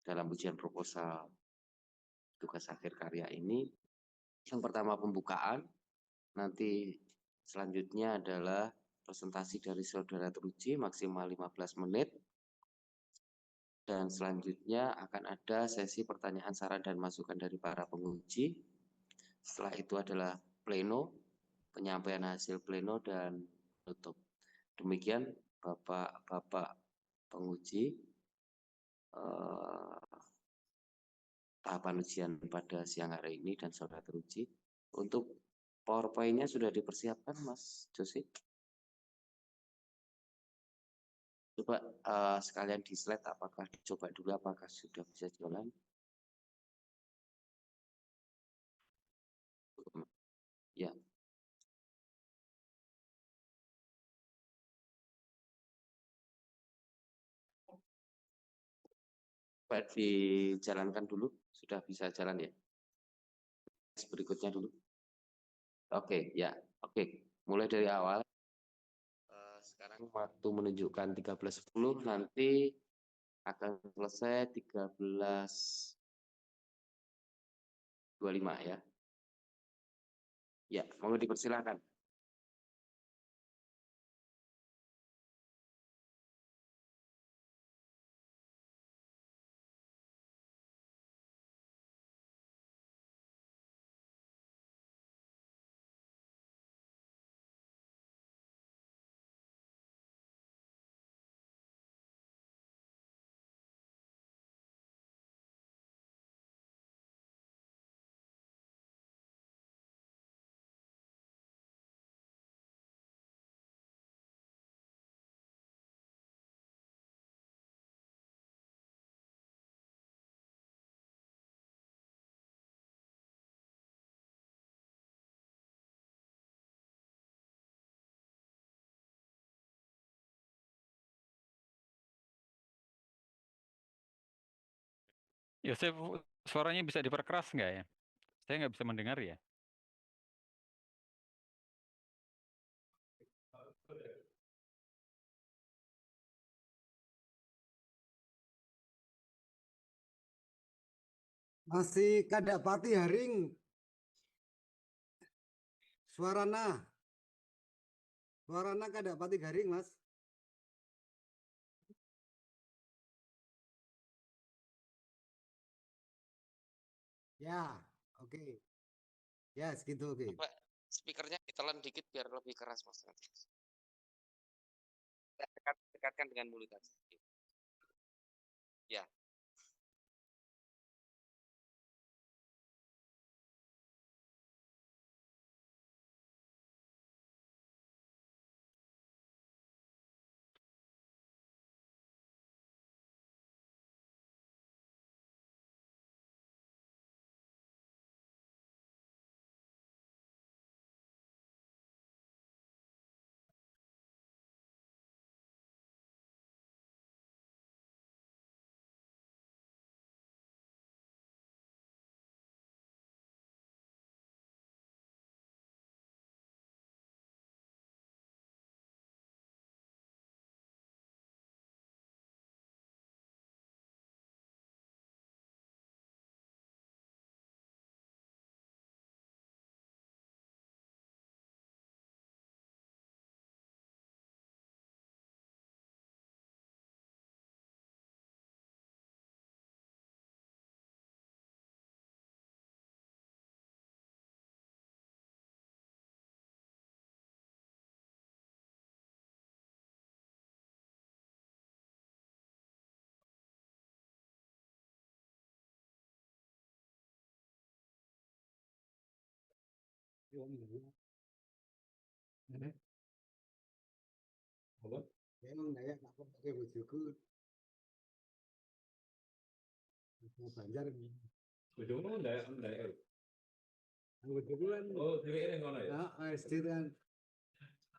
dalam ujian proposal tugas akhir karya ini. Yang pertama pembukaan, nanti selanjutnya adalah presentasi dari saudara teruji maksimal 15 menit. Dan selanjutnya akan ada sesi pertanyaan, saran, dan masukan dari para penguji. Setelah itu adalah pleno, penyampaian hasil pleno, dan tutup. Demikian Bapak-Bapak penguji, tahapan ujian pada siang hari ini dan saudara teruji. Untuk PowerPoint-nya sudah dipersiapkan, Mas Josi? Coba sekalian di slide, apakah dicoba dulu, apakah sudah bisa jalan? Ya. Coba dijalankan dulu, sudah bisa jalan ya? Berikutnya dulu. Oke, ya. Oke, mulai dari awal. Sekarang waktu menunjukkan 13.10, nanti akan selesai 13.25 ya. Ya, mau dipersilakan. Yosef, suaranya bisa diperkeras nggak ya? Saya nggak bisa mendengar ya. Masih Kadapati Haring, Suarana Kadapati Haring, Mas. Ya, oke. Ya, segitu oke. Coba speakernya ditelan dikit biar lebih keras, Mas. Dekatkan dengan mulut aja. Ya. Emang nggak aku pakai bojoku. Mau Banjar ini. Bojomu ndak Bojoku kan. Oh, dheweke ngono ya. Nah, SD kan.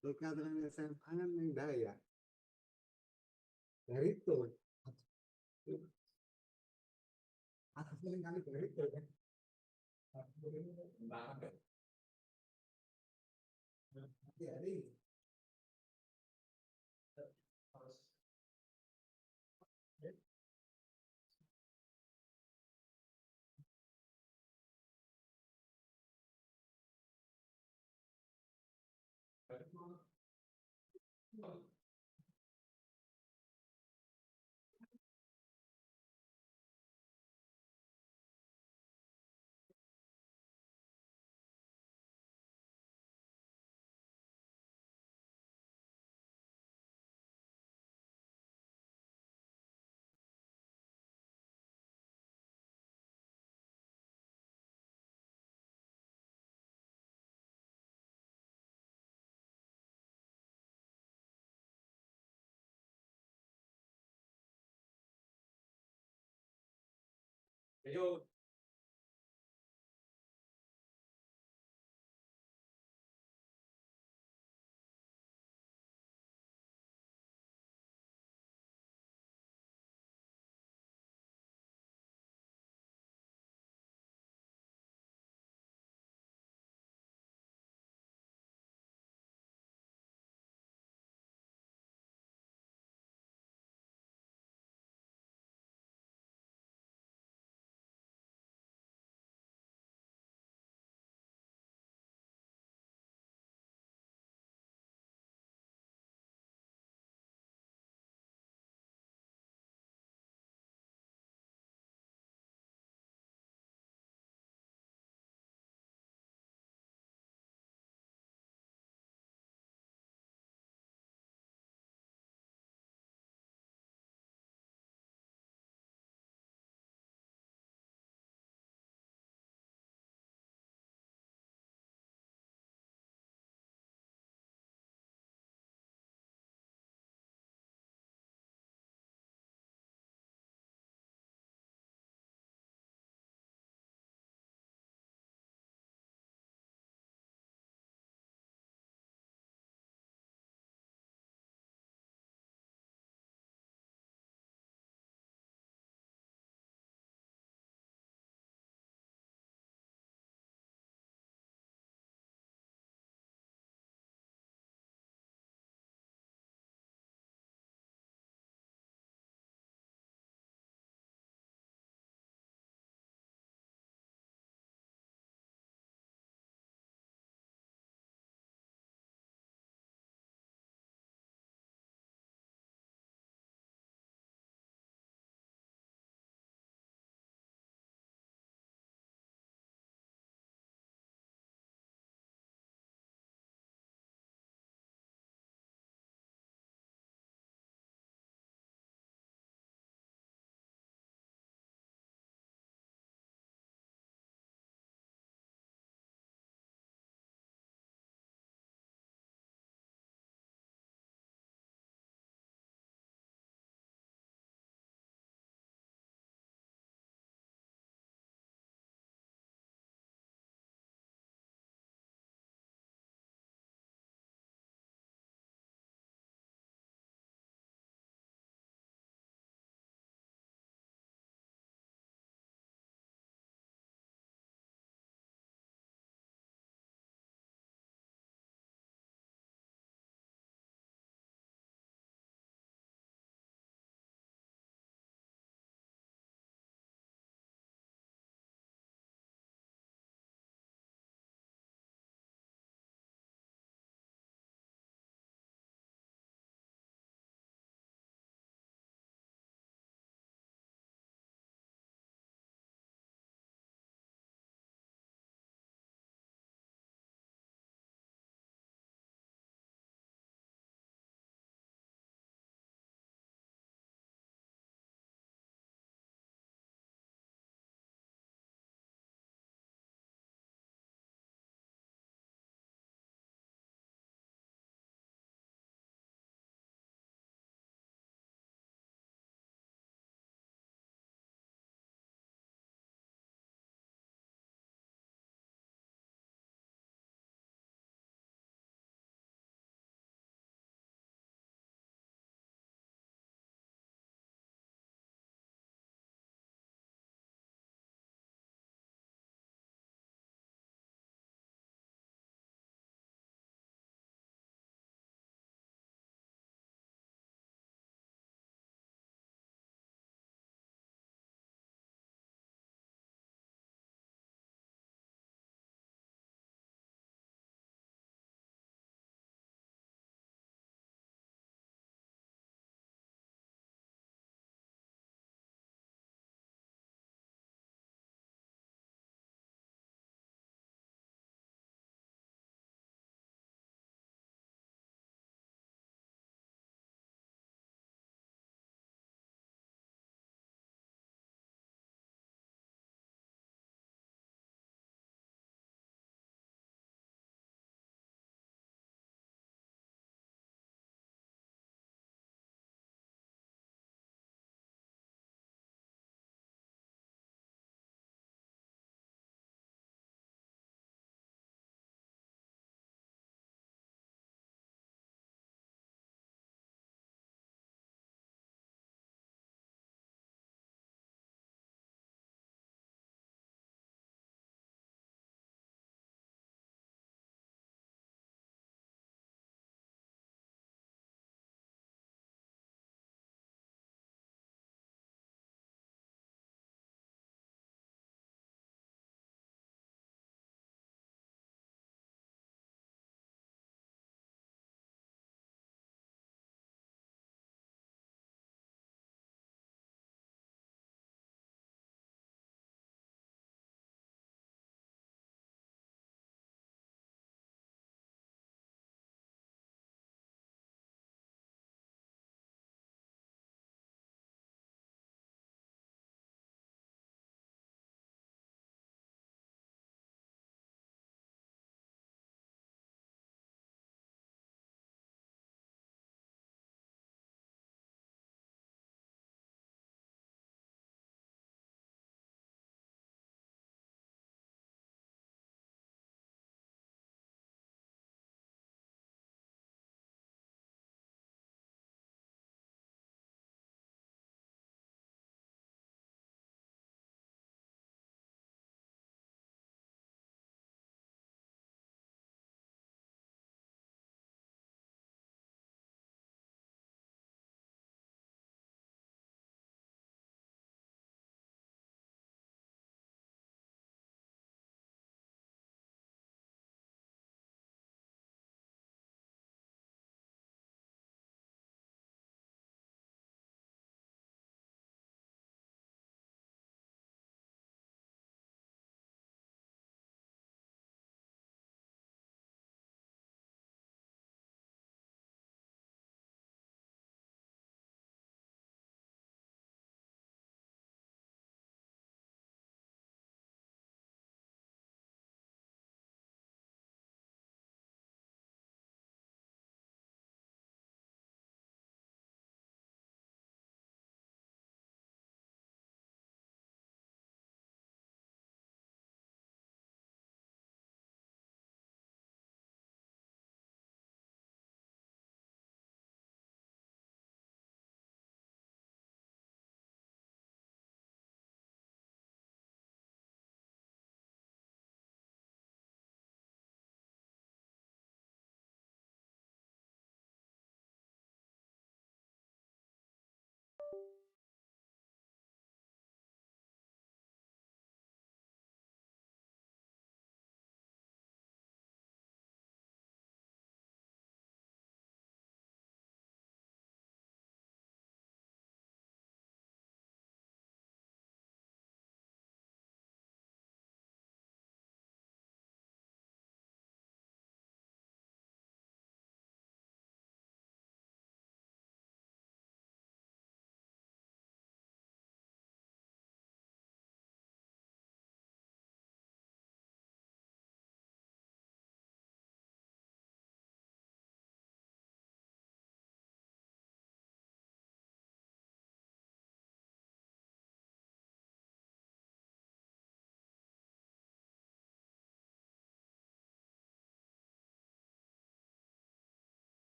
TK dengan SMA kan yang Daya. Dari itu. Aku sering kali dari itu kan. Hati-hati. Ayo.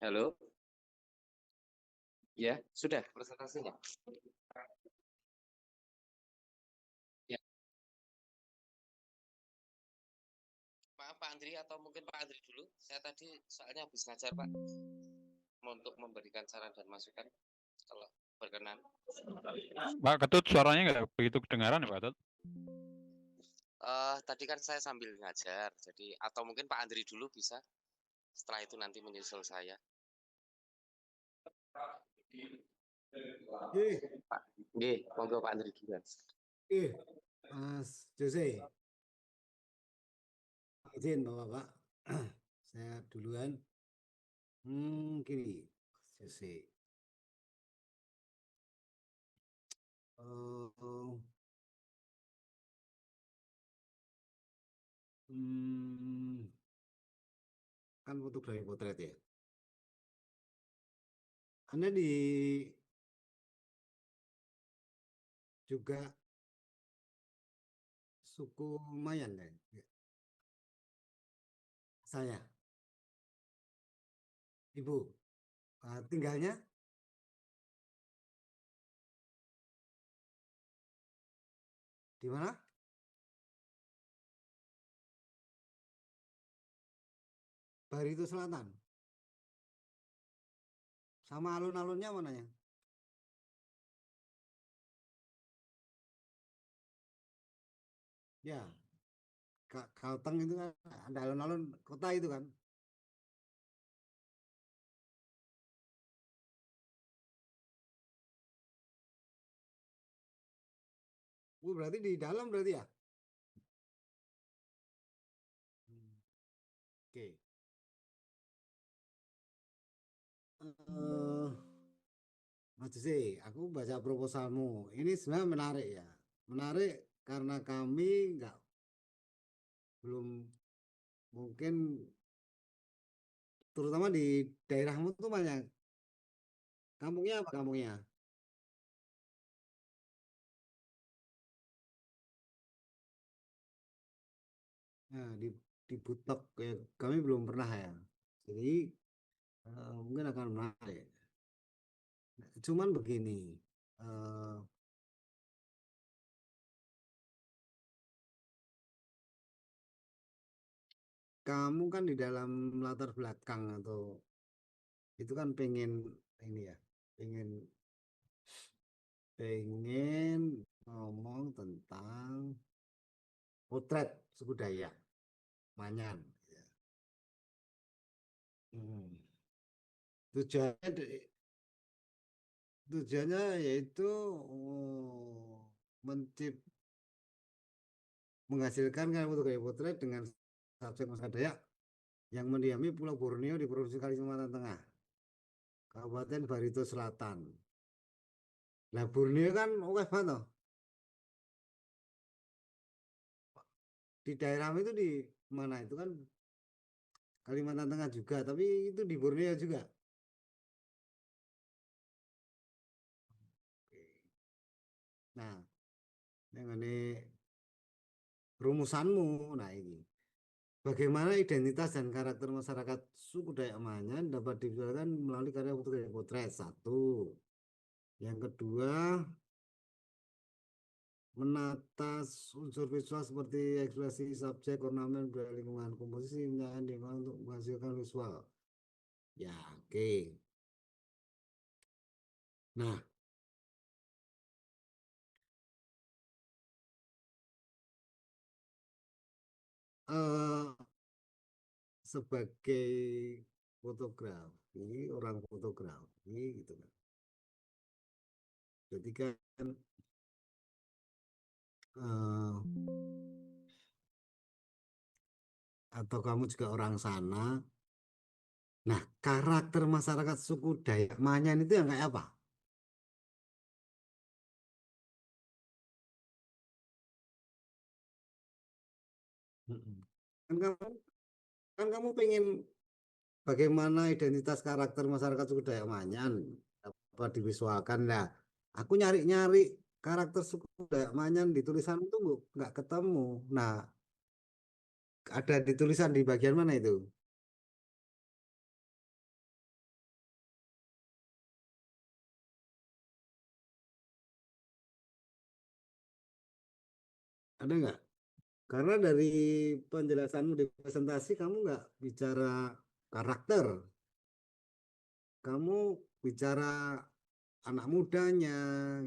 Halo? Ya, sudah presentasinya. Ya. Maaf Pak Andri, atau mungkin Pak Andri dulu. Saya tadi soalnya habis ngajar Pak, untuk memberikan saran dan masukan kalau berkenan. Pak Ketut, suaranya nggak begitu kedengaran ya Pak Ketut? Tadi kan saya sambil ngajar, jadi atau mungkin Pak Andri dulu bisa. Setelah itu nanti menyusul saya. Oke, Pak, nggih, monggo Pak Andri duluan. oke, Mas Jose. Izin Bapak-Bapak, saya duluan. Gini, Mas Jose. Eh, kan fotografi potret ya. Anda juga suku Mayan kan? Saya, Ibu, tinggalnya di mana? Barito Selatan. Sama alun-alunnya mana ya? Ya, Kalteng itu kan ada alun-alun kota itu kan. Berarti di dalam berarti ya? Oke. Mas Jose, aku baca proposalmu. Ini sebenarnya menarik ya. Menarik karena kami belum mungkin, terutama di daerahmu tuh banyak. Kampungnya apa kampungnya? Nah, di Butok ya, kami belum pernah ya. Jadi mungkin akan menarik. Cuman begini, eh, kamu kan di dalam latar belakang atau itu kan pengen ini ya, pengen ngomong tentang potret suku Dayak Manyan. Ya. Hmm. Tujuannya tujuannya yaitu mencip menghasilkan kan fotografi potret dengan subjek masyarakat Dayak yang mendiami Pulau Borneo di Provinsi Kalimantan Tengah, Kabupaten Barito Selatan. Nah, Borneo kan oke banget toh. Di daerah itu di mana itu kan Kalimantan Tengah juga, tapi itu di Borneo juga. Nah, ini rumusanmu, nah ini. Bagaimana identitas dan karakter masyarakat suku Dayak Manyan dapat divisualkan melalui karya fotografi potret? Satu. Yang kedua, menata unsur visual seperti ekspresi subjek, ornamen, budaya lingkungan, komposisi, penyampaian lingkungan untuk menghasilkan visual. Ya, oke. Nah, sebagai fotografi, orang fotografi gitu kan. Jadi kan atau kamu juga orang sana. Nah, karakter masyarakat suku Dayak Manyan itu yang kayak apa? Kan kamu, kan kamu pengen bagaimana identitas karakter masyarakat suku Dayak Manyan dapat divisualkan lah. Aku nyari-nyari karakter suku Dayak Manyan di tulisan itu nggak ketemu. Nah, ada di tulisan di bagian mana itu? Ada nggak? Karena dari penjelasanmu di presentasi kamu nggak bicara karakter, kamu bicara anak mudanya,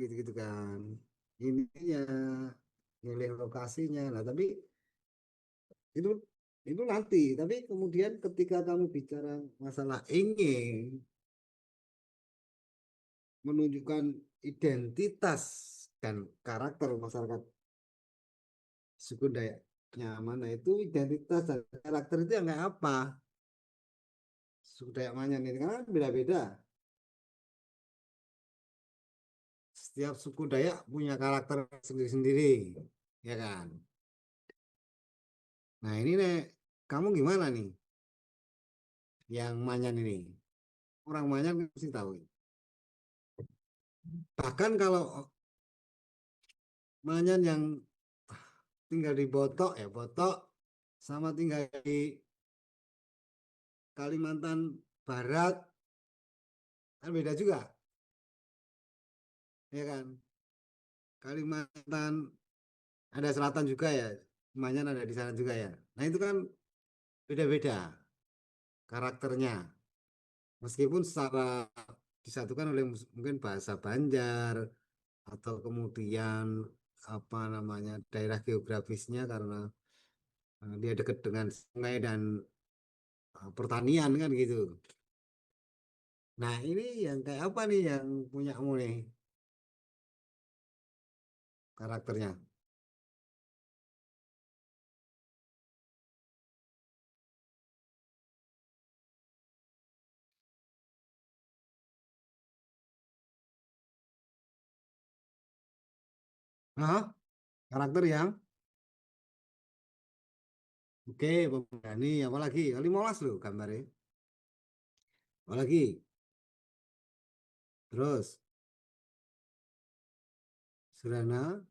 gitu-gitu kan. Ininya, milih lokasinya. Nah, tapi itu itu nanti. Tapi kemudian ketika kamu bicara masalah ingin menunjukkan identitas dan karakter masyarakat suku Dayaknya mana itu identitas dan karakter itu yang kayak apa? Suku Dayak Manyan ini kan beda-beda. Setiap suku Dayak punya karakter sendiri-sendiri, ya kan? Nah ini nih, kamu gimana nih? Yang Manyan ini, orang Manyan kan mesti tahu. Bahkan kalau Manyan yang tinggal di Botok ya Botok, sama tinggal di Kalimantan Barat kan beda juga, ya kan? Kalimantan ada selatan juga ya, Manyan ada di sana juga ya. Nah itu kan beda-beda karakternya. Meskipun secara disatukan oleh mungkin bahasa Banjar atau kemudian apa namanya daerah geografisnya karena dia dekat dengan sungai dan pertanian kan gitu. Nah ini yang kayak apa nih yang punyamu nih karakternya? Hah? Karakter yang oke pemberani apa lagi? 15 loh gambarnya. Apa lagi? Terus Serana.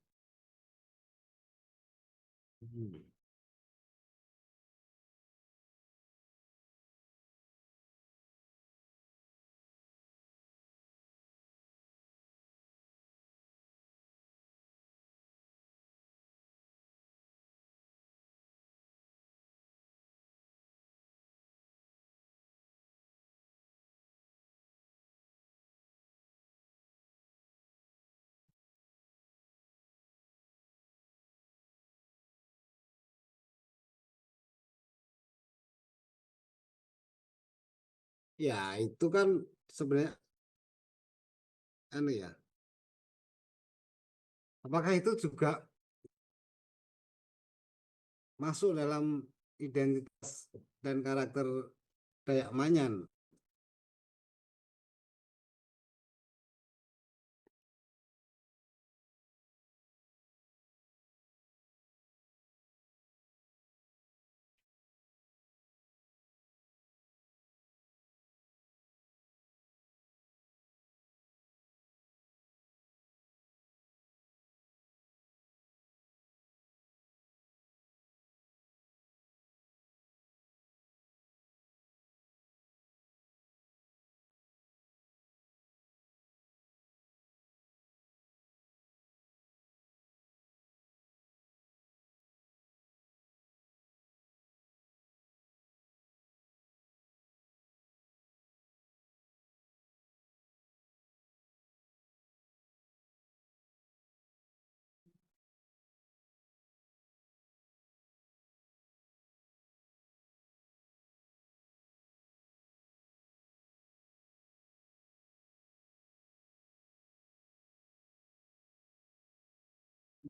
Hmm. Ya itu kan sebenarnya anu ya. Apakah itu juga masuk dalam identitas dan karakter Dayak Manyan?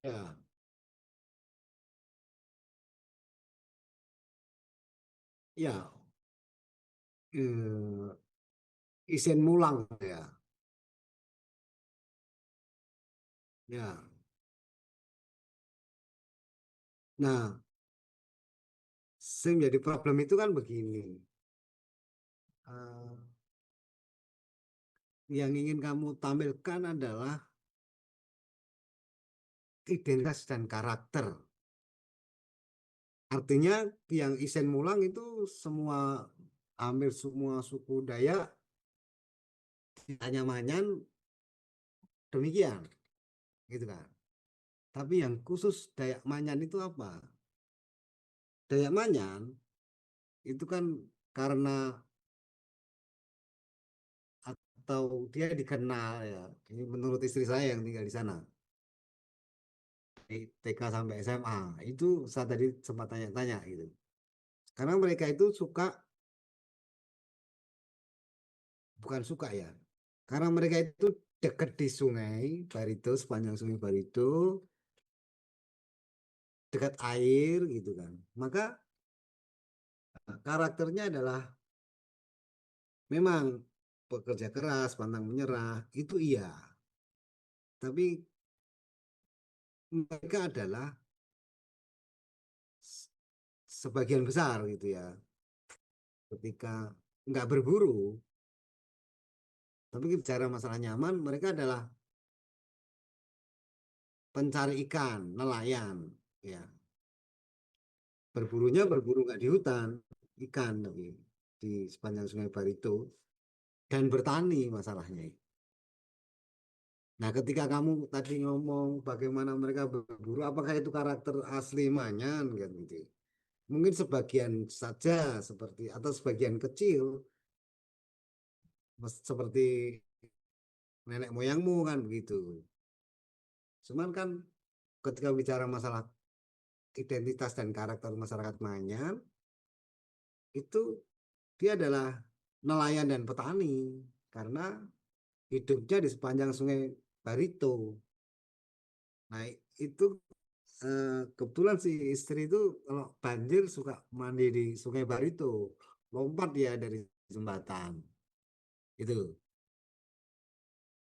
Ya, ya, Isen Mulang ya, ya. Nah, yang jadi problem itu kan begini. Eh, yang ingin kamu tampilkan adalah identitas dan karakter. Artinya yang Isen Mulang itu semua hampir semua suku Dayak hanya Manyan demikian, gitu kan? Tapi yang khusus Dayak Manyan itu apa? Dayak Manyan itu kan karena atau dia dikenal ya. Ini menurut istri saya yang tinggal di sana. Di TK sampai SMA. Itu saya tadi sempat tanya-tanya gitu. Karena mereka itu suka, bukan suka ya. Karena mereka itu dekat di sungai Barito, sepanjang sungai Barito, dekat air gitu kan. Maka karakternya adalah memang pekerja keras, pantang menyerah, itu iya. Tapi mereka adalah sebagian besar gitu ya. Ketika nggak berburu, tapi bicara masalah nyaman, mereka adalah pencari ikan, nelayan, ya. Berburunya berburu nggak di hutan, ikan tapi di sepanjang Sungai Barito dan bertani masalahnya. Nah, ketika kamu tadi ngomong bagaimana mereka berburu, apakah itu karakter asli Manyan kan gitu. Mungkin sebagian saja seperti atau sebagian kecil seperti nenek moyangmu kan begitu. Cuman kan ketika bicara masalah identitas dan karakter masyarakat Manyan itu dia adalah nelayan dan petani karena hidupnya di sepanjang Sungai Barito. Nah, itu kebetulan si istri itu kalau banjir suka mandi di Sungai Barito, lompat dia dari jembatan. Itu.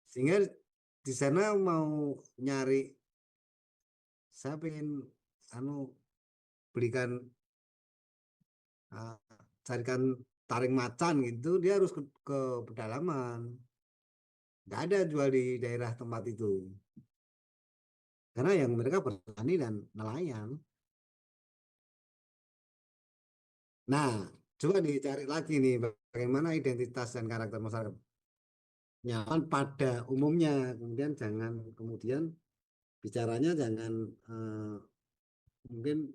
Sehingga di sana mau nyari, saya pengen anu belikan carikan taring macan gitu, dia harus ke pedalaman. Nggak ada jual di daerah tempat itu. Karena yang mereka petani dan nelayan. Nah, coba dicari lagi nih bagaimana identitas dan karakter masyarakat nyaman pada umumnya. Kemudian jangan kemudian bicaranya jangan mungkin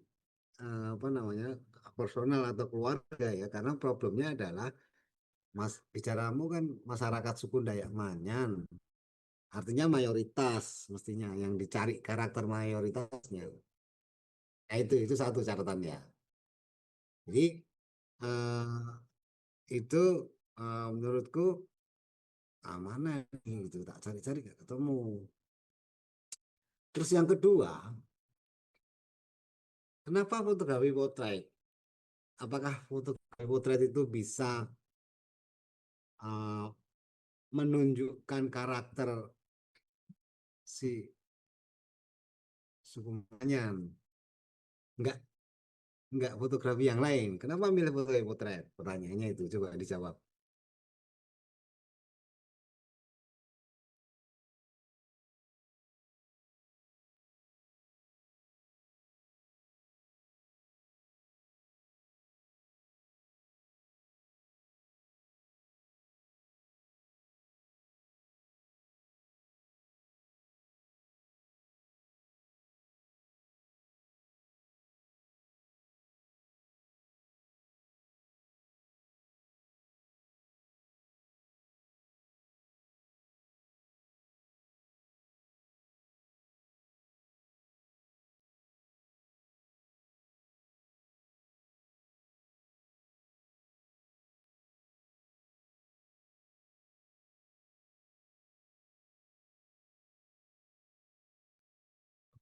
apa namanya personal atau keluarga ya, karena problemnya adalah bicaramu kan masyarakat suku Dayak Manyan, artinya mayoritas mestinya yang dicari karakter mayoritasnya. Nah, itu satu catatannya. Jadi itu menurutku mana nih gitu, tak cari-cari gak ketemu. Terus yang kedua, kenapa fotografi potret? Apakah fotografi potret itu bisa uh, menunjukkan karakter si suku Manyan? Enggak, enggak fotografi yang lain. Kenapa milih fotografi potret? Pertanyaannya itu coba dijawab.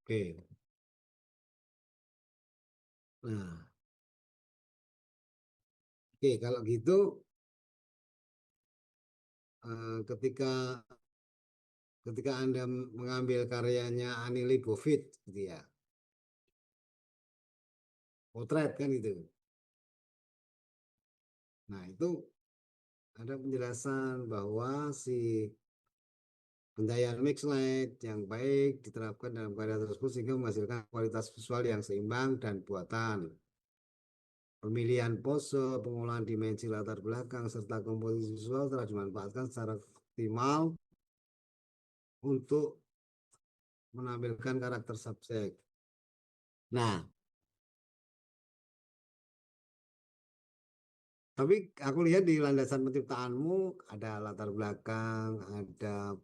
Oke. Nah, oke kalau gitu ketika Anda mengambil karyanya Ani Leibovitz gitu ya. Potret kan itu. Nah, itu ada penjelasan bahwa si pencahayaan mix light yang baik diterapkan dalam karya tersebut sehingga menghasilkan kualitas visual yang seimbang dan buatan. Pemilihan pose, pengolahan dimensi latar belakang, serta komposisi visual telah dimanfaatkan secara optimal untuk menampilkan karakter subjek. Nah, tapi aku lihat di landasan penciptaanmu ada latar belakang, ada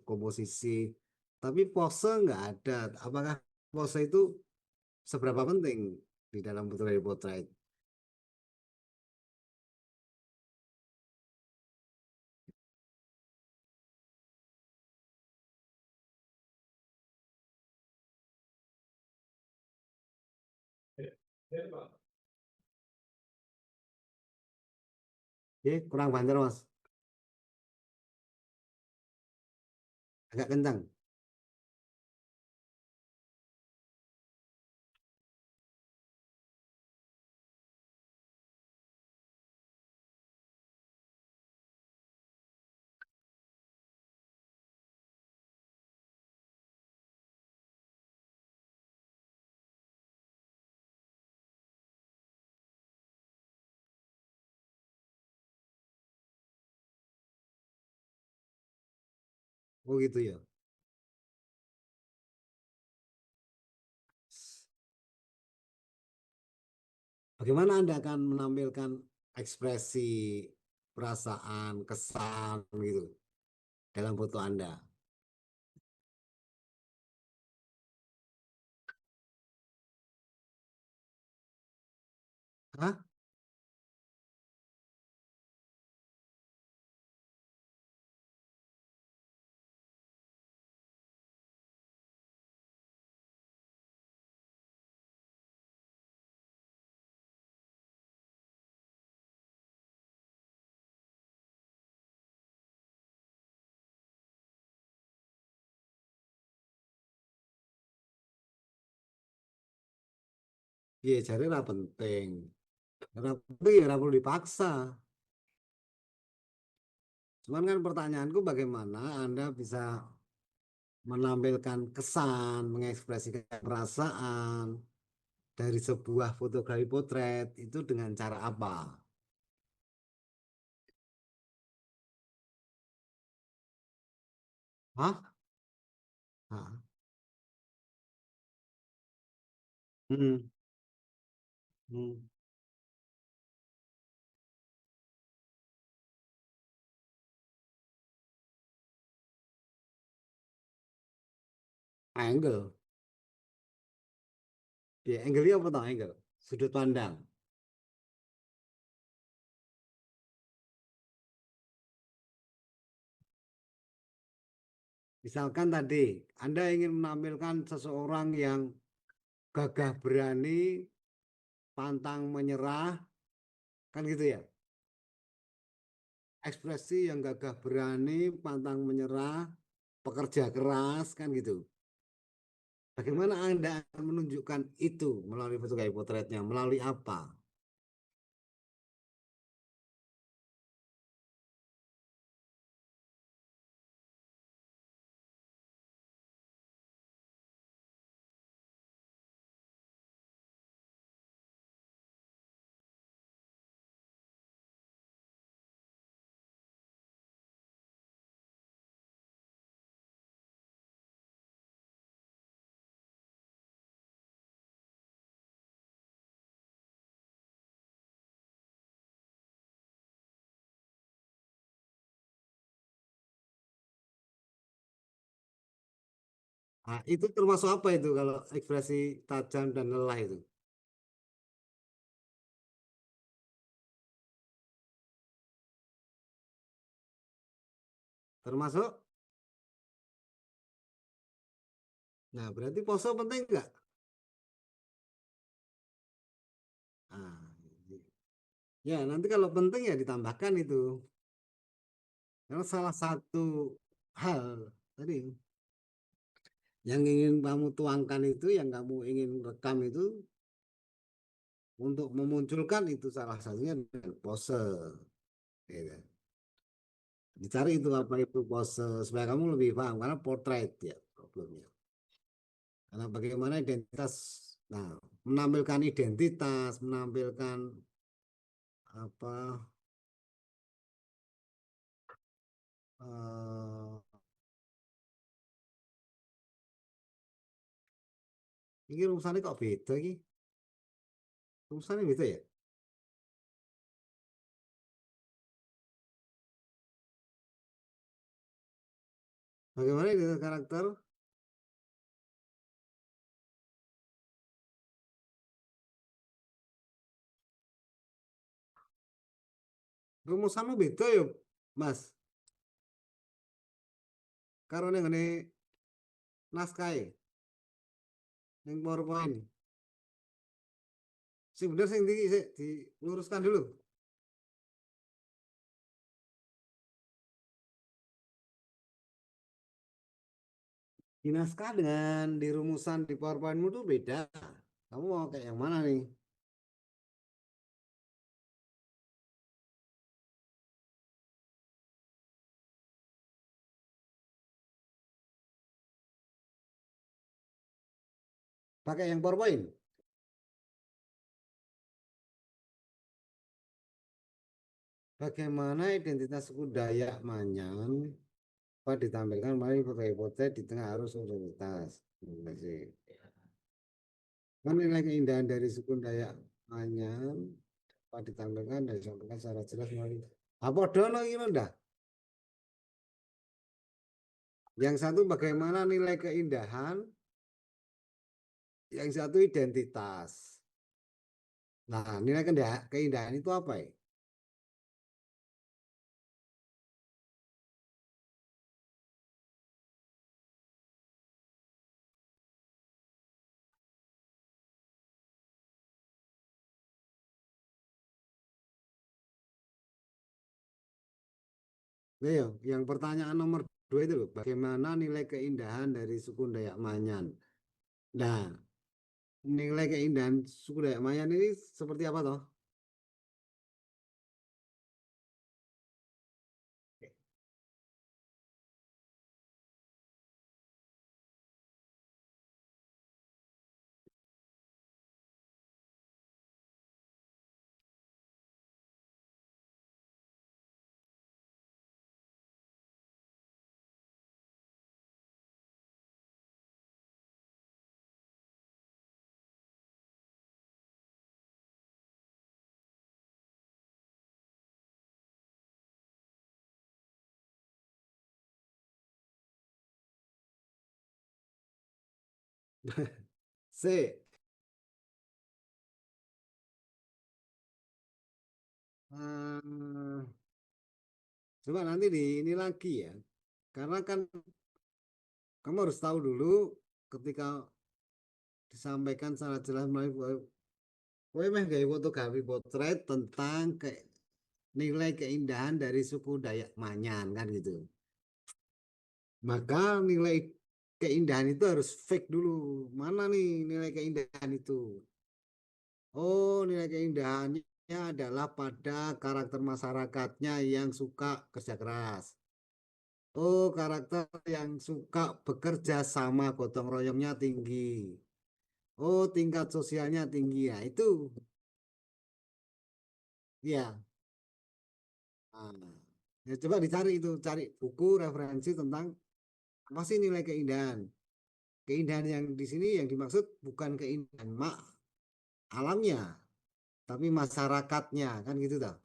komposisi, tapi pose nggak ada. Apakah pose itu seberapa penting di dalam potret? Kurang banter mas, agak kencang. Oh gitu ya. Bagaimana Anda akan menampilkan ekspresi, perasaan, kesan gitu dalam foto Anda? Hah? Iya, jadi lah penting. Ora penting ya ora perlu dipaksa. Cuman kan pertanyaanku bagaimana Anda bisa menampilkan kesan, mengekspresikan perasaan dari sebuah fotografi potret itu dengan cara apa? Hah? Hah? Hmm. Hmm. Angle. Ya, angle-nya apa tuh angle? Sudut pandang. Misalkan tadi Anda ingin menampilkan seseorang yang gagah berani, pantang menyerah, kan gitu ya? Ekspresi yang gagah berani, pantang menyerah, pekerja keras, kan gitu. Bagaimana Anda akan menunjukkan itu melalui fotografi potretnya? Melalui apa? Nah, itu termasuk apa itu kalau ekspresi tajam dan lelah itu? Termasuk? Nah, berarti pose penting nggak? Nah, ya nanti kalau penting ya ditambahkan itu. Karena salah satu hal tadi yang ingin kamu tuangkan itu, yang kamu ingin rekam itu untuk memunculkan itu salah satunya dengan pose. Ya. Dicari itu apa itu pose supaya kamu lebih paham karena portrait ya problemnya. Karena bagaimana identitas, nah menampilkan identitas, menampilkan apa eh, Ini rumusannya kok beda iki? Rumusannya beda ya? Bagaimana identitas karakter? Rumusannya beda ya, Mas. Karo ning ngene naskah ning PowerPoint. Sing bener sing ndi sik diluruskan dulu. Di naskah dengan di rumusan di PowerPointmu tuh beda. Kamu mau kayak yang mana nih? Pakai yang PowerPoint? Bagaimana identitas suku Dayak Manyan dapat ditampilkan melalai foto-foto di tengah arus universitas. Terima kasih. Kan nilai keindahan dari suku Dayak Manyan dapat ditampilkan dan disampaikan secara jelas melalui apa dono ini dah. Yang satu bagaimana nilai keindahan, yang satu identitas. Nah, nilai keindahan itu apa ya? Leo, yang pertanyaan nomor 2 itu loh, bagaimana nilai keindahan dari suku Dayak Manyan? Nah, nilai keindahan suku Dayak Manyan ini seperti apa toh? C. Hmm, coba nanti di ini lagi ya. Karena kan kamu harus tahu dulu ketika disampaikan secara jelas melalui kowe meh gawe fotografi potret tentang nilai keindahan dari suku Dayak Manyan kan gitu. Maka nilai keindahan itu harus fake dulu. Mana nih nilai keindahan itu? Oh, nilai keindahannya adalah pada karakter masyarakatnya yang suka kerja keras. Oh, karakter yang suka bekerja sama, gotong royongnya tinggi. Oh, tingkat sosialnya tinggi ya. Itu ya. Nah, ya coba dicari itu, cari buku referensi tentang apa sih nilai keindahan. Keindahan yang di sini yang dimaksud bukan keindahan alamnya, tapi masyarakatnya kan gitu toh.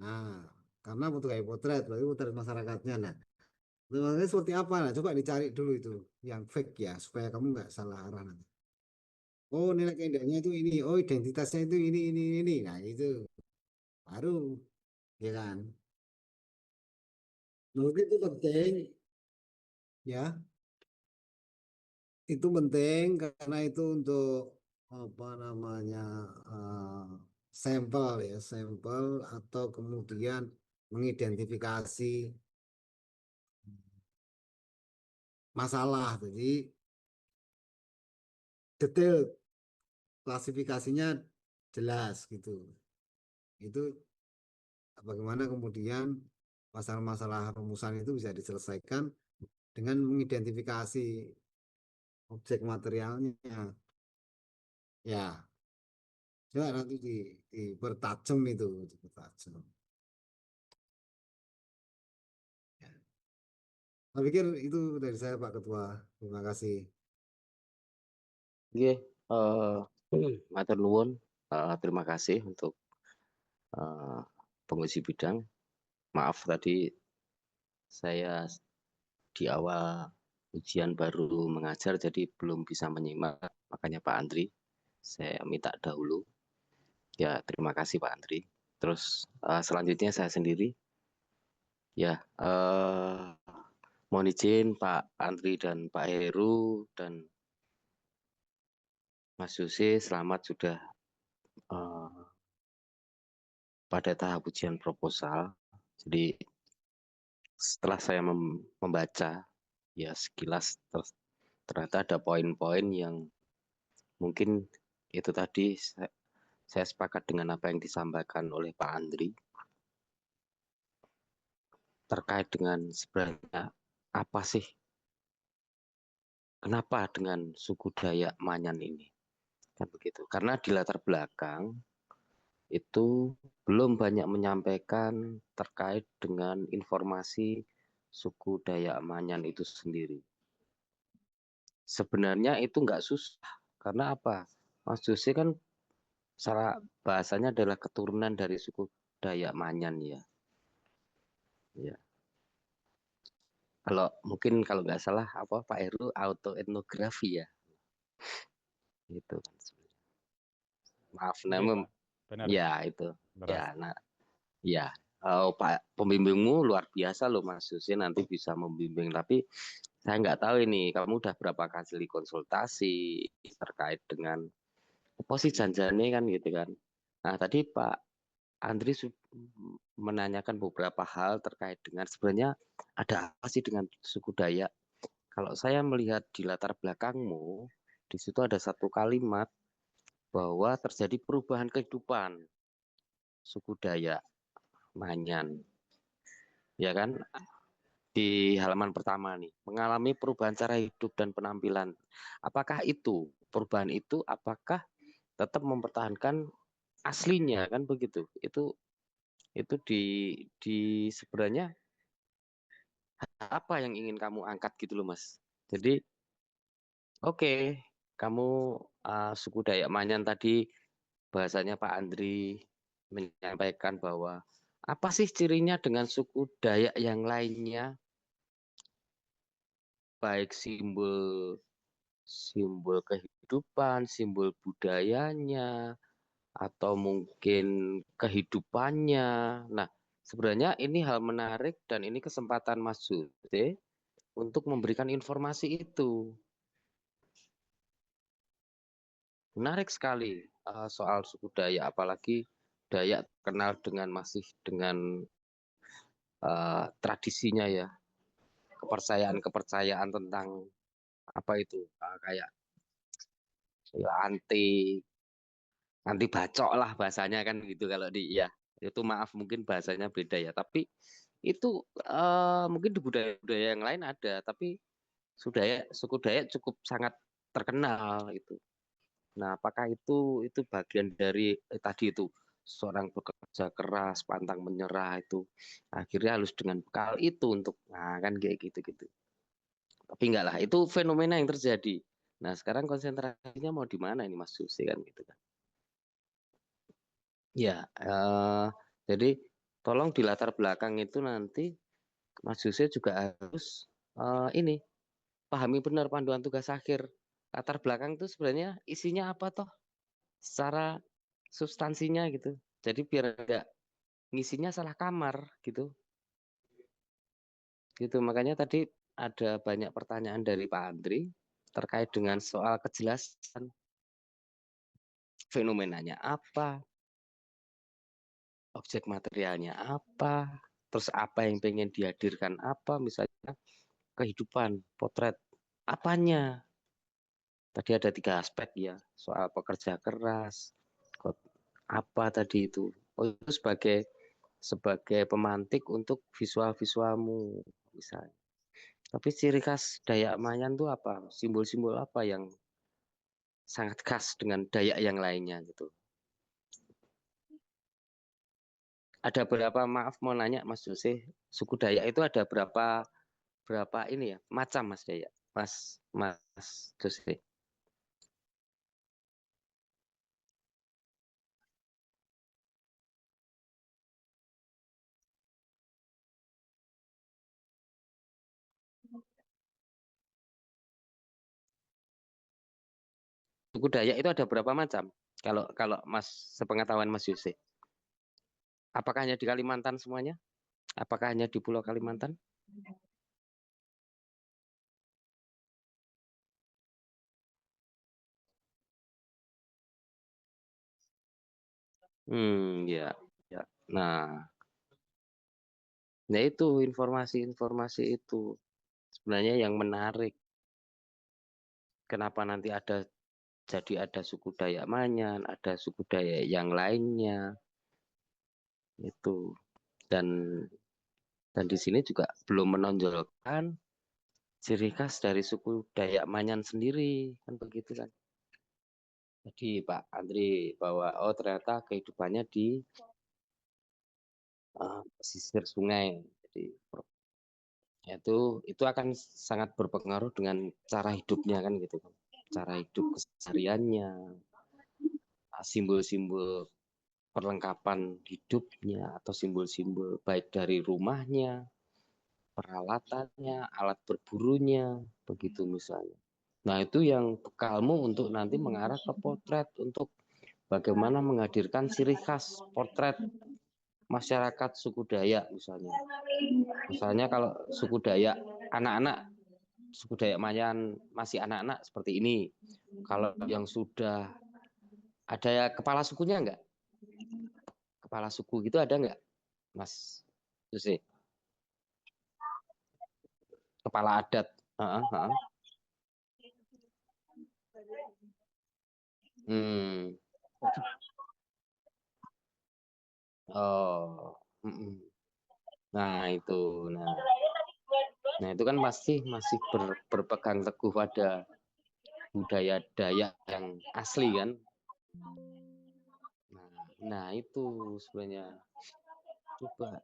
Nah, karena butuh kayak potret, berarti potret masyarakatnya. Nah, sebenarnya seperti apa? Nah, coba dicari dulu itu yang fake ya, supaya kamu nggak salah arah nanti. Oh, nilai keindahannya itu ini. Oh, identitasnya itu ini. Nah, itu baru, ya kan? Menurut itu penting, ya. Itu penting karena itu untuk apa namanya sampel ya, sampel atau kemudian mengidentifikasi masalah. Jadi detail klasifikasinya jelas gitu. Itu bagaimana kemudian masalah-masalah rumusan itu bisa diselesaikan dengan mengidentifikasi objek materialnya. Ya, coba nanti dipertajam itu, dipertajam. Ya. Saya pikir itu dari saya Pak Ketua. Terima kasih. Nggih, matur nuwun, terima kasih untuk pengisi bidang. Maaf tadi saya di awal ujian baru mengajar jadi belum bisa menyimak, makanya Pak Andri saya minta dahulu. Ya, terima kasih Pak Andri. Terus selanjutnya saya sendiri. Ya, mohon izin Pak Andri dan Pak Heru dan Mas Yose, selamat sudah pada tahap ujian proposal. Jadi setelah saya membaca ya sekilas ternyata ada poin-poin yang mungkin itu tadi saya sepakat dengan apa yang disampaikan oleh Pak Andri terkait dengan sebenarnya apa sih, kenapa dengan suku Dayak Manyan ini, kan begitu. Karena di latar belakang itu belum banyak menyampaikan terkait dengan informasi suku Dayak Manyan itu sendiri. Sebenarnya itu nggak susah, karena apa? Mas Jose kan secara bahasanya adalah keturunan dari suku Dayak Manyan ya. Ya. Kalau mungkin kalau nggak salah apa Pak Heru autoetnografi ya. Itu kan sebenarnya. Maaf Oke, namun Pak. Benar, ya itu. benar. Ya, nah ya. Pak pembimbingmu luar biasa loh Mas Jose, nanti bisa membimbing, tapi saya nggak tahu ini kamu udah berapa kali konsultasi terkait dengan apa sih janjane kan gitu kan. Nah tadi Pak Andri menanyakan beberapa hal terkait dengan sebenarnya ada apa sih dengan suku Dayak. Kalau saya melihat di latar belakangmu, di situ ada satu kalimat bahwa terjadi perubahan kehidupan suku Dayak Manyan, ya kan? Di halaman pertama nih, mengalami perubahan cara hidup dan penampilan. Apakah itu perubahan itu? Apakah tetap mempertahankan aslinya kan begitu? Itu di sebenarnya apa yang ingin kamu angkat gitu loh Mas. Jadi oke, kamu suku Dayak Manyan tadi bahasanya Pak Andri menyampaikan bahwa apa sih cirinya dengan suku Dayak yang lainnya, baik simbol simbol kehidupan, simbol budayanya, atau mungkin kehidupannya. Nah, sebenarnya ini hal menarik dan ini kesempatan Mas Jute untuk memberikan informasi itu. Menarik sekali soal suku Dayak, apalagi Dayak kenal dengan masih dengan tradisinya ya, kepercayaan-kepercayaan tentang apa itu kayak ya, anti bacok lah bahasanya kan gitu kalau di ya itu maaf mungkin bahasanya beda ya, tapi itu mungkin di budaya-budaya yang lain ada, tapi suku Dayak cukup sangat terkenal itu. Nah, apakah itu bagian dari tadi itu seorang bekerja keras, pantang menyerah itu akhirnya harus dengan bekal itu untuk nah kan kayak gitu-gitu. Tapi enggak lah, itu fenomena yang terjadi. Nah, sekarang konsentrasinya mau di mana ini Mas Susi kan gitu kan. Ya, jadi tolong di latar belakang itu nanti Mas Yose juga harus ini pahami benar panduan tugas akhir. Latar belakang itu sebenarnya isinya apa toh? Secara substansinya gitu. Jadi biar enggak ngisinya salah kamar gitu. Gitu. Makanya tadi ada banyak pertanyaan dari Pak Andri terkait dengan soal kejelasan fenomenanya apa, objek materialnya apa, terus apa yang pengen dihadirkan apa, misalnya kehidupan, potret apanya. Tadi ada 3 aspek ya, soal pekerja keras, apa tadi itu. Oh, itu sebagai pemantik untuk visual-visualmu misalnya. Tapi ciri khas Dayak Mayan itu apa? Simbol-simbol apa yang sangat khas dengan Dayak yang lainnya gitu. Ada berapa, maaf mau nanya Mas Jose, suku Dayak itu ada berapa ini ya, macam Mas Dayak? Mas Jose. Suku Dayak itu ada berapa macam? Kalau Mas sepengetahuan Mas Yose, apakah hanya di Kalimantan semuanya? Apakah hanya di Pulau Kalimantan? Ya, ya. Nah itu informasi-informasi itu sebenarnya yang menarik. Kenapa nanti jadi ada suku Dayak Manyan, ada suku Dayak yang lainnya itu, dan di sini juga belum menonjolkan ciri khas dari suku Dayak Manyan sendiri, kan begitu kan. Jadi Pak Andri bahwa ternyata kehidupannya di pesisir sungai. Jadi itu akan sangat berpengaruh dengan cara hidupnya kan gitu kan. Cara hidup kesehariannya, simbol-simbol perlengkapan hidupnya atau simbol-simbol baik dari rumahnya, peralatannya, alat berburunya, begitu misalnya. Nah, itu yang bekalmu untuk nanti mengarah ke potret, untuk bagaimana menghadirkan ciri khas potret masyarakat suku Dayak misalnya. Misalnya kalau suku Dayak anak-anak, suku Dayak Mayan masih anak-anak seperti ini. Kalau yang sudah ada kepala sukunya enggak? Kepala suku gitu ada enggak, Mas Susi? Kepala adat. Oh. Nah itu, nah itu kan masih berpegang teguh pada budaya Dayak yang asli kan. Nah itu sebenarnya coba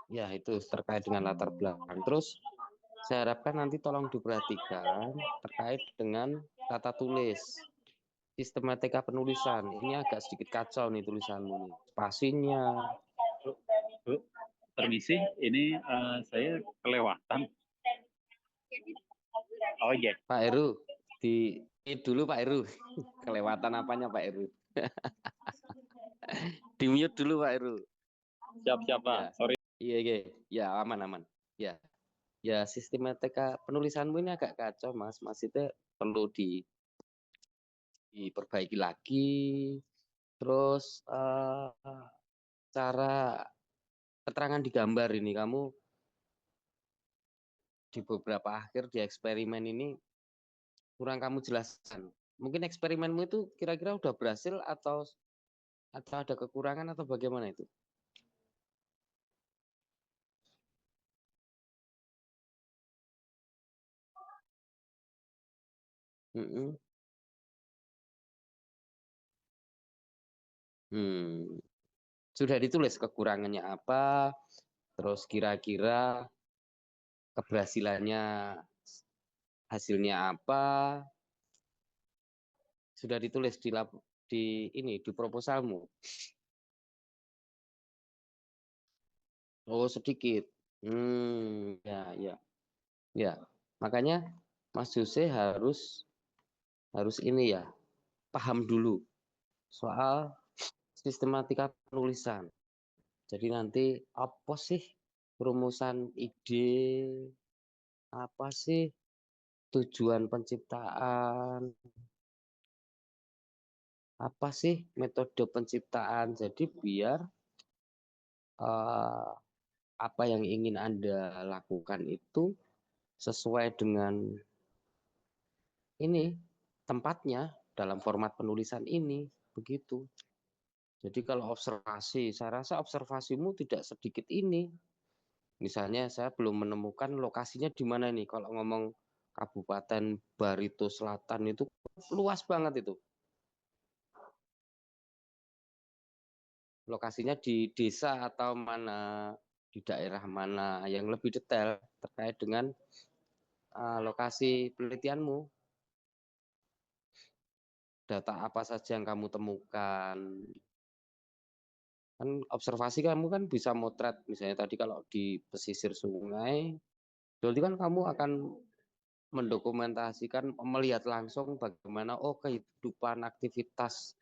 ya itu terkait dengan latar belakang. Terus saya harapkan nanti tolong diperhatikan terkait dengan tata tulis, sistematika penulisan. Ini agak sedikit kacau nih tulisanmu nih, spasinya. Bu, permisi, ini saya kelewatan. Oh iya. Pak Heru, di dulu Pak Heru. Kelewatan apanya Pak Heru? Di mute dulu Pak Heru. Siap Pak. Ya. Sorry. Iya. Ya aman. Ya. Ya sistematika penulisanmu ini agak kacau Mas. Mas itu perlu diperbaiki lagi. Terus cara keterangan di gambar ini kamu di beberapa akhir di eksperimen ini kurang kamu jelaskan. Mungkin eksperimenmu itu kira-kira udah berhasil atau ada kekurangan atau bagaimana itu? Sudah ditulis kekurangannya apa, terus kira-kira keberhasilannya hasilnya apa, sudah ditulis di proposalmu. Oh sedikit. Ya. Makanya Mas Jose harus ini ya, paham dulu soal sistematika penulisan. Jadi nanti apa sih rumusan ide, apa sih tujuan penciptaan, apa sih metode penciptaan. Jadi biar apa yang ingin Anda lakukan itu sesuai dengan ini tempatnya dalam format penulisan ini, begitu. Jadi kalau observasi, saya rasa observasimu tidak sedikit ini. Misalnya saya belum menemukan lokasinya di mana nih. Kalau ngomong Kabupaten Barito Selatan itu luas banget itu. Lokasinya di desa atau mana, di daerah mana, yang lebih detail terkait dengan lokasi penelitianmu. Data apa saja yang kamu temukan. Kan observasi kamu kan bisa motret, misalnya tadi kalau di pesisir sungai, berarti kan kamu akan mendokumentasikan, melihat langsung bagaimana kehidupan aktivitas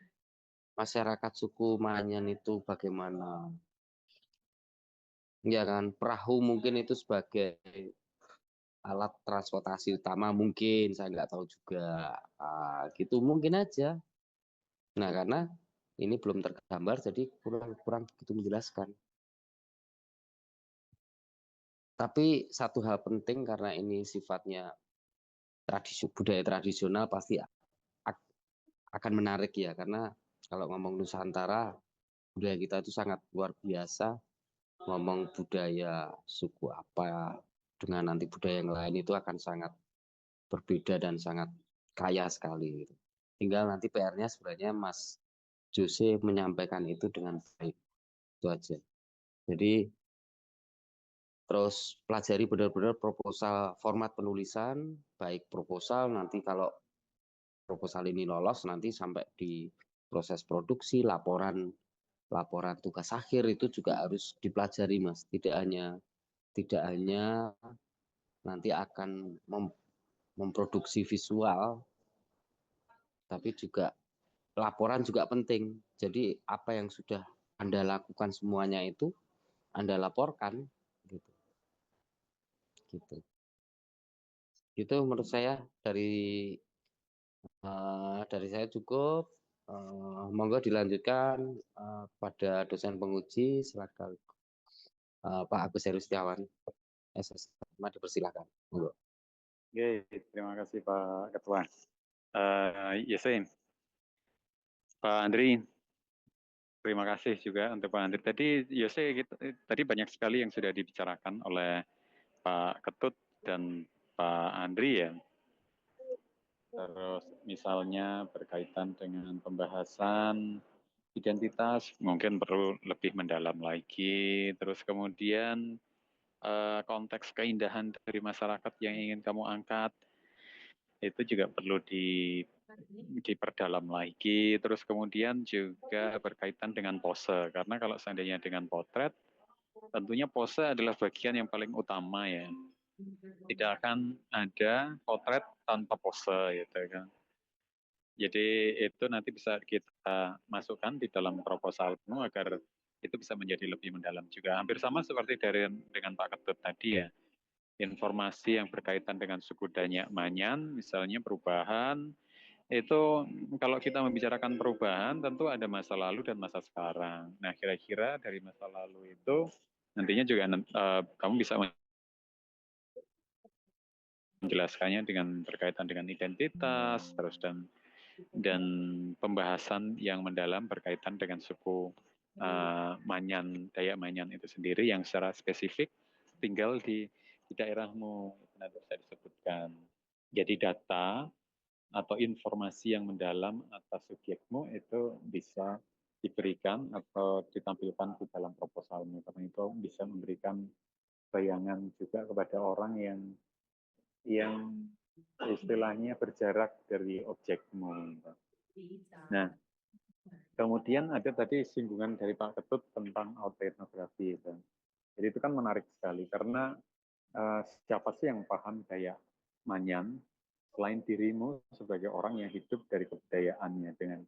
masyarakat suku Manyan itu bagaimana. Ya kan, perahu mungkin itu sebagai alat transportasi utama mungkin, saya nggak tahu juga. Gitu mungkin aja. Nah, karena ini belum tergambar jadi kurang begitu menjelaskan. Tapi satu hal penting karena ini sifatnya budaya tradisional pasti akan menarik ya, karena kalau ngomong Nusantara, budaya kita itu sangat luar biasa. Ngomong budaya suku apa dengan nanti budaya yang lain itu akan sangat berbeda dan sangat kaya sekali. Tinggal nanti PR-nya sebenarnya Mas Jose menyampaikan itu dengan baik, itu aja. Jadi terus pelajari benar-benar proposal, format penulisan, baik proposal nanti kalau proposal ini lolos nanti sampai di proses produksi, laporan tugas akhir itu juga harus dipelajari Mas. Tidak hanya nanti akan memproduksi visual, tapi juga laporan juga penting. Jadi apa yang sudah Anda lakukan semuanya itu Anda laporkan, gitu. Gitu menurut saya dari saya cukup. Monggo dilanjutkan pada dosen penguji, silakan Pak Agus Heru Setiawan, SSM, dipersilakan. Monggo. Oke, terima kasih Pak Ketua. Yese, Pak Andri, terima kasih juga untuk Pak Andri. Tadi Yose, tadi banyak sekali yang sudah dibicarakan oleh Pak Ketut dan Pak Andri ya. Terus misalnya berkaitan dengan pembahasan identitas mungkin perlu lebih mendalam lagi. Terus kemudian konteks keindahan dari masyarakat yang ingin kamu angkat itu juga perlu diperdalam lagi. Terus kemudian juga berkaitan dengan pose, karena kalau seandainya dengan potret, tentunya pose adalah bagian yang paling utama ya. Tidak akan ada potret tanpa pose gitu kan. Jadi itu nanti bisa kita masukkan di dalam proposalmu agar itu bisa menjadi lebih mendalam juga. Hampir sama seperti dengan Pak Ketut tadi ya. Informasi yang berkaitan dengan suku Dayak Manyan, misalnya perubahan, itu kalau kita membicarakan perubahan tentu ada masa lalu dan masa sekarang. Nah kira-kira dari masa lalu itu nantinya juga kamu bisa menjelaskannya dengan berkaitan dengan identitas, terus dan pembahasan yang mendalam berkaitan dengan suku Manyan, Dayak Manyan itu sendiri yang secara spesifik tinggal di daerahmu, nanti bisa disebutkan. Jadi data atau informasi yang mendalam atas subjekmu itu bisa diberikan atau ditampilkan di dalam proposalmu, karena itu bisa memberikan bayangan juga kepada orang yang istilahnya berjarak dari objekmu. Nah, kemudian ada tadi singgungan dari Pak Ketut tentang autoetnografi. Jadi itu kan menarik sekali karena siapa sih yang paham Dayak Manyan selain dirimu sebagai orang yang hidup dari kebudayaannya, dengan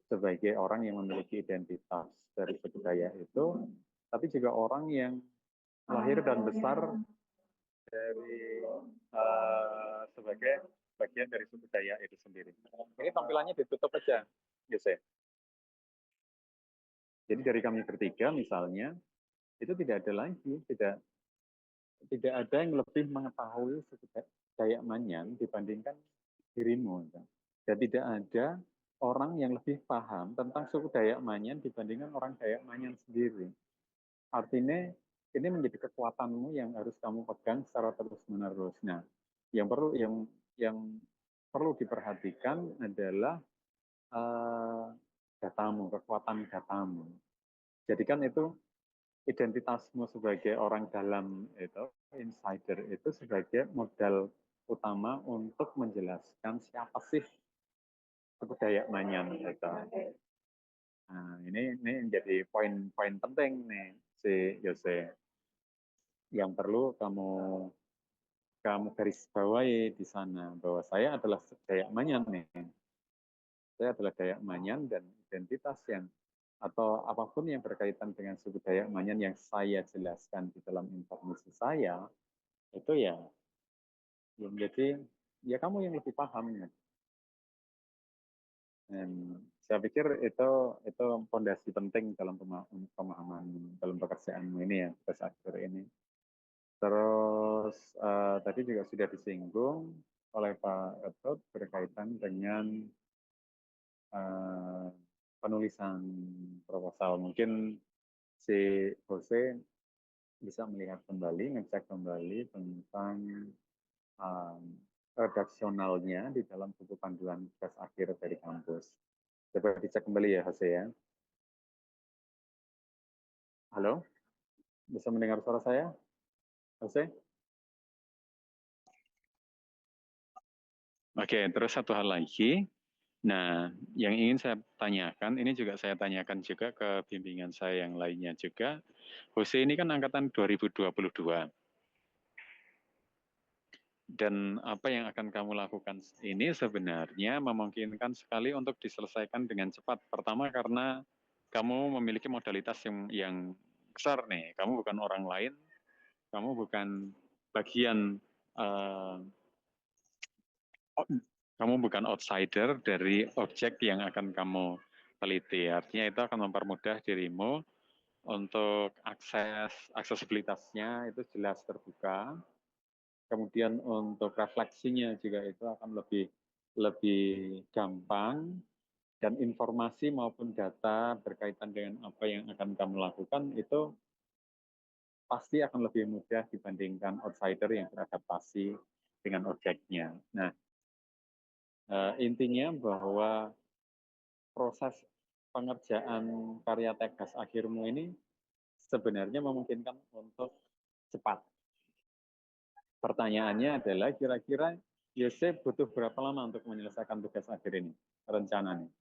sebagai orang yang memiliki identitas dari budaya itu, tapi juga orang yang lahir dan besar dari sebagai bagian dari suku Dayak itu sendiri. Ini tampilannya ditutup aja, Yose. Jadi dari kami bertiga misalnya, itu tidak ada lagi, tidak ada yang lebih mengetahui suku Dayak Manyan dibandingkan dirimu. Dan tidak ada orang yang lebih paham tentang suku Dayak Manyan dibandingkan orang Dayak Manyan sendiri. Artinya ini menjadi kekuatanmu yang harus kamu pegang secara terus-menerus. Nah, yang perlu diperhatikan adalah datamu, kekuatan datamu. Jadikan itu identitasmu sebagai orang dalam itu, insider itu sebagai modal utama untuk menjelaskan siapa sih suku Dayak Manyan itu. Nah, ini menjadi poin-poin penting nih si Yose yang perlu kamu kamu garis bawahi di sana bahwa saya adalah Dayak Manyan nih. Saya adalah Dayak Manyan dan identitas yang atau apapun yang berkaitan dengan suku Dayak Manyan yang saya jelaskan di dalam informasi saya itu ya menjadi ya kamu yang lebih paham ya. Dan saya pikir itu fondasi penting dalam pemahaman dalam pekerjaanmu ini ya tugas akhir ini. Terus tadi juga sudah disinggung oleh Pak Ketut berkaitan dengan penulisan proposal. Mungkin si Jose bisa melihat kembali, ngecek kembali tentang redaksionalnya di dalam buku panduan tugas akhir dari kampus. Coba dicek kembali ya, Jose ya. Halo, bisa mendengar suara saya, Jose? Oke, terus satu hal lagi. Nah, yang ingin saya tanyakan, ini juga saya tanyakan juga ke bimbingan saya yang lainnya juga. Jose ini kan angkatan 2022. Dan apa yang akan kamu lakukan ini sebenarnya memungkinkan sekali untuk diselesaikan dengan cepat. Pertama karena kamu memiliki modalitas yang besar nih. Kamu bukan orang lain, kamu bukan bagian, kamu bukan outsider dari objek yang akan kamu teliti. Artinya itu akan mempermudah dirimu untuk aksesibilitasnya itu jelas terbuka. Kemudian untuk refleksinya juga itu akan lebih gampang dan informasi maupun data berkaitan dengan apa yang akan kamu lakukan itu pasti akan lebih mudah dibandingkan outsider yang beradaptasi dengan objeknya. Nah, intinya bahwa proses pengerjaan karya tegas akhirmu ini sebenarnya memungkinkan untuk cepat. Pertanyaannya adalah kira-kira Yosef butuh berapa lama untuk menyelesaikan tugas akhir ini, rencananya?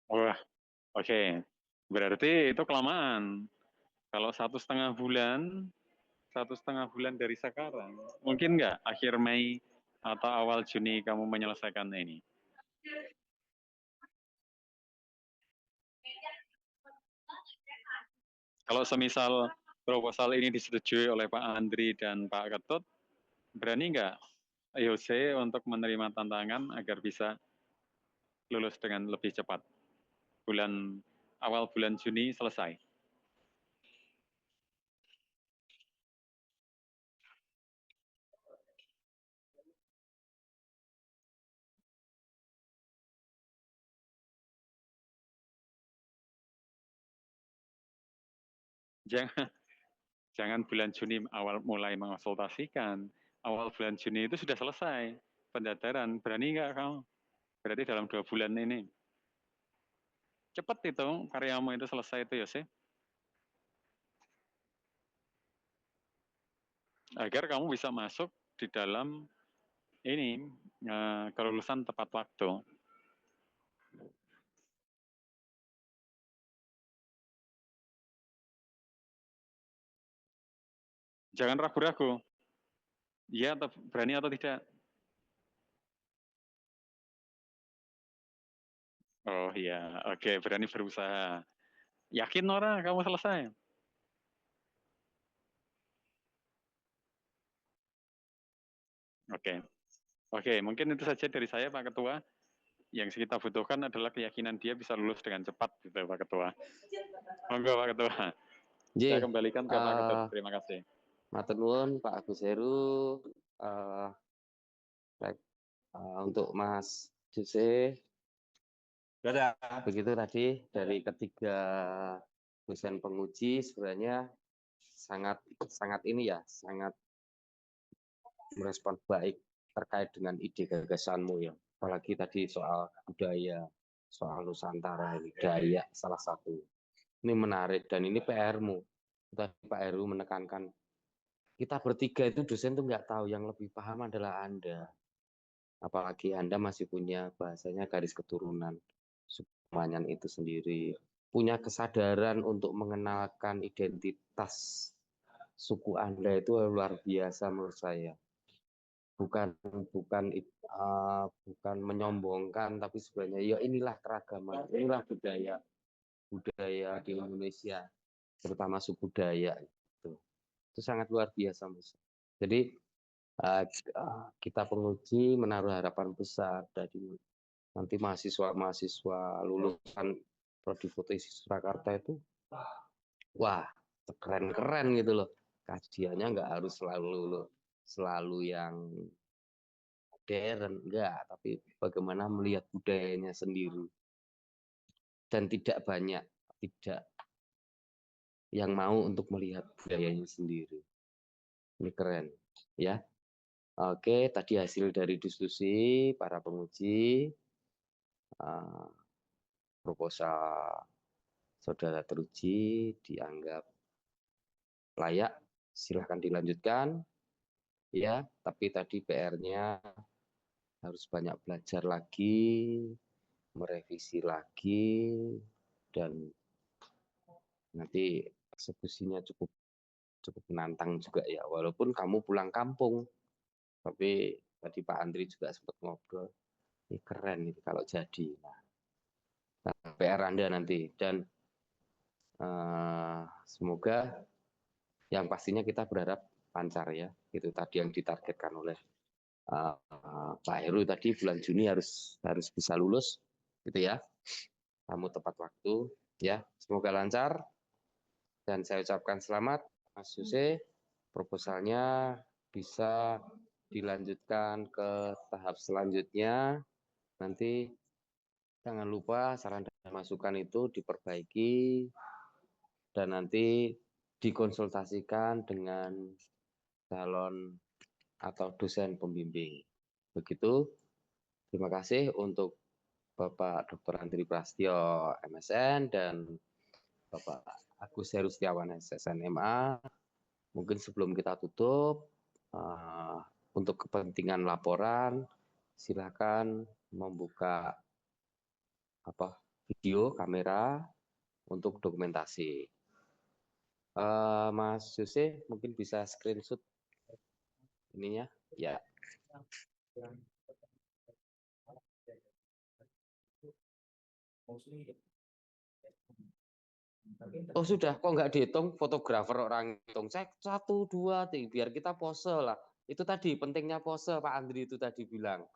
Wah, oke. Berarti itu kelamaan. Kalau 1,5 bulan dari sekarang, mungkin nggak akhir Mei atau awal Juni kamu menyelesaikan ini? Kalau semisal proposal ini disetujui oleh Pak Andri dan Pak Ketut, berani nggak Yose untuk menerima tantangan agar bisa lulus dengan lebih cepat? Awal bulan Juni selesai. Jangan bulan Juni mulai mengonsultasikan. Awal bulan Juni itu sudah selesai pendaftaran. Berani nggak kamu? Berarti dalam 2 bulan ini. Cepat itu karyamu itu selesai itu Yose. Agar kamu bisa masuk di dalam ini kelulusan tepat waktu. Jangan ragu-ragu. Iya atau berani atau tidak? Oh iya, oke, berani berusaha. Yakin Nora kamu selesai? Oke, mungkin itu saja dari saya Pak Ketua. Yang kita butuhkan adalah keyakinan dia bisa lulus dengan cepat, gitu Pak Ketua. Monggo Pak Ketua. Saya kembalikan ke Pak Ketut. Terima kasih. Matur nuwun Pak Agus Heru. Untuk Mas Jose. Begitu tadi dari ketiga dosen penguji sebenarnya sangat merespon baik terkait dengan ide gagasanmu ya. Apalagi tadi soal budaya, soal Nusantara, Dayak salah satu. Ini menarik dan ini PR-mu. Tadi Pak Heru menekankan kita bertiga itu dosen itu nggak tahu, yang lebih paham adalah Anda. apalagi Anda masih punya bahasanya garis keturunan suku Manyan itu sendiri, punya kesadaran untuk mengenalkan identitas suku Anda itu luar biasa menurut saya. Bukan bukan menyombongkan, tapi sebenarnya ya inilah keragaman, inilah budaya di Indonesia, terutama suku Dayak itu sangat luar biasa, Mas. Jadi kita penguji menaruh harapan besar dari nanti mahasiswa lulusan prodi foto Surakarta itu, wah keren gitu loh. Kajiannya nggak harus selalu yang modern, enggak, tapi bagaimana melihat budayanya sendiri. Dan tidak yang mau untuk melihat budayanya sendiri. Ini keren, ya. Oke, tadi hasil dari diskusi para penguji, proposal saudara teruji dianggap layak, silahkan dilanjutkan, ya. Tapi tadi PR-nya harus banyak belajar lagi, merevisi lagi, dan nanti eksekusinya cukup menantang juga ya, walaupun kamu pulang kampung. Tapi tadi Pak Andri juga sempat ngobrol, ini keren ini kalau jadi. Nah, PR Anda nanti, dan semoga yang pastinya kita berharap lancar ya. Itu tadi yang ditargetkan oleh Pak Heru tadi, bulan Juni harus bisa lulus, gitu ya. Kamu tepat waktu, ya. Semoga lancar. Dan saya ucapkan selamat, Mas Yuse. Proposalnya bisa dilanjutkan ke tahap selanjutnya. Nanti jangan lupa saran dan masukan itu diperbaiki dan nanti dikonsultasikan dengan calon atau dosen pembimbing. Begitu. Terima kasih untuk Bapak Dr. Andri Prasetyo, MSN, dan Bapak Agus Heru Setiawan, SSNMA. Mungkin sebelum kita tutup, untuk kepentingan laporan, silakan membuka video, kamera untuk dokumentasi. Mas Yuse mungkin bisa screenshot ininya, ya. Oh sudah, kok nggak dihitung fotografer orang hitung? Cek 1, 2, 3, biar kita pose lah. Itu tadi pentingnya pose, Pak Andri itu tadi bilang.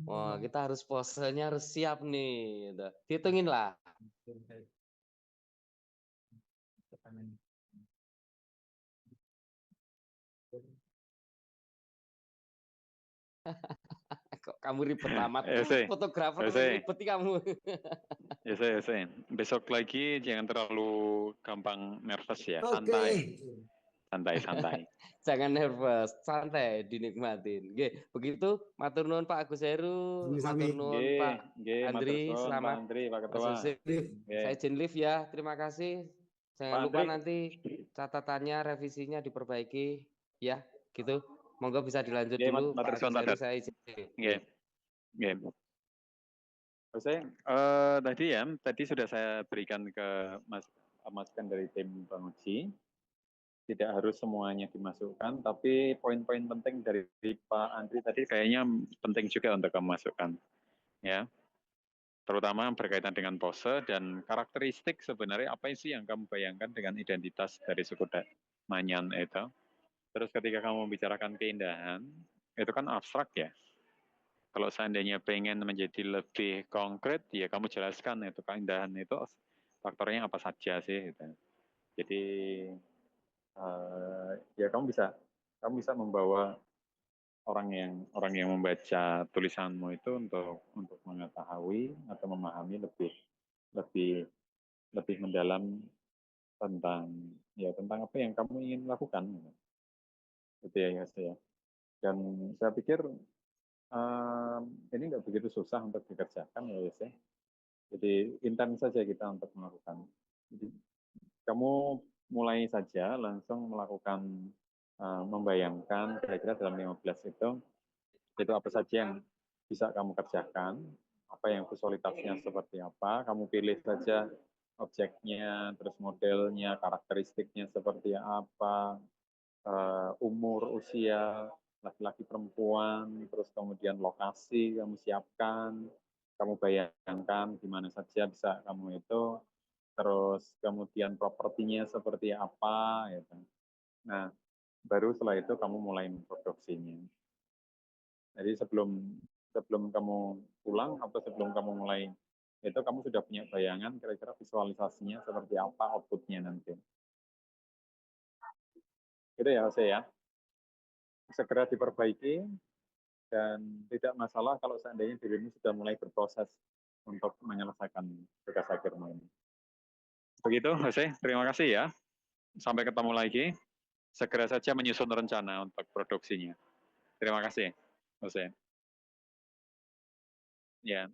Wah, kita harus posenya harus siap nih. Gitu. Hitungin lah. Kok kamu ribet amat? Fotografer ribet kamu. Ya saya. Besok lagi jangan terlalu gampang nervous ya. Oke. Santai. Jangan nervous, santai, dinikmatin. Oke, begitu. Matur nuwun Pak Agus Heru, matur nuwun Pak Andri, selamat. Pak Andri, Pak Ketua. Saya izin live ya. Terima kasih. Jangan lupa nanti catatannya, revisinya diperbaiki, ya, gitu. Monggo bisa dilanjut dulu, Pak Agus Heru, saya izin. Saya tadi sudah saya berikan ke masukan dari tim penguji. Tidak harus semuanya dimasukkan, tapi poin-poin penting dari Pak Andri tadi kayaknya penting juga untuk kamu masukkan, ya. Terutama berkaitan dengan pose dan karakteristik sebenarnya apa sih yang kamu bayangkan dengan identitas dari suku Manyan itu. Terus ketika kamu membicarakan keindahan, itu kan abstrak ya. Kalau seandainya pengen menjadi lebih konkret, ya kamu jelaskan itu keindahan itu faktornya apa saja sih. Gitu. Jadi ya kamu bisa membawa orang yang membaca tulisanmu itu untuk mengetahui atau memahami lebih mendalam tentang apa yang kamu ingin lakukan. Gitu ya, ya. Dan saya pikir ini nggak begitu susah untuk dikerjakan ya, Yus, ya. Jadi intens saja kita untuk melakukan. Jadi kamu mulai saja langsung melakukan membayangkan kira-kira dalam 15 itu apa saja yang bisa kamu kerjakan, apa yang visualitasnya seperti apa, kamu pilih saja objeknya, terus modelnya, karakteristiknya seperti apa, umur, usia, laki-laki perempuan, terus kemudian lokasi kamu siapkan, kamu bayangkan di mana saja bisa kamu itu, terus kemudian propertinya seperti apa, gitu. Nah, baru setelah itu kamu mulai memproduksinya. Jadi sebelum kamu pulang atau sebelum kamu mulai itu kamu sudah punya bayangan kira-kira visualisasinya seperti apa outputnya nanti. Gitu ya, Jose ya. Segera diperbaiki dan tidak masalah kalau seandainya dirimu sudah mulai berproses untuk menyelesaikan tugas akhirmu ini. Begitu, Jose. Terima kasih ya. Sampai ketemu lagi. Segera saja menyusun rencana untuk produksinya. Terima kasih, Jose. Ya.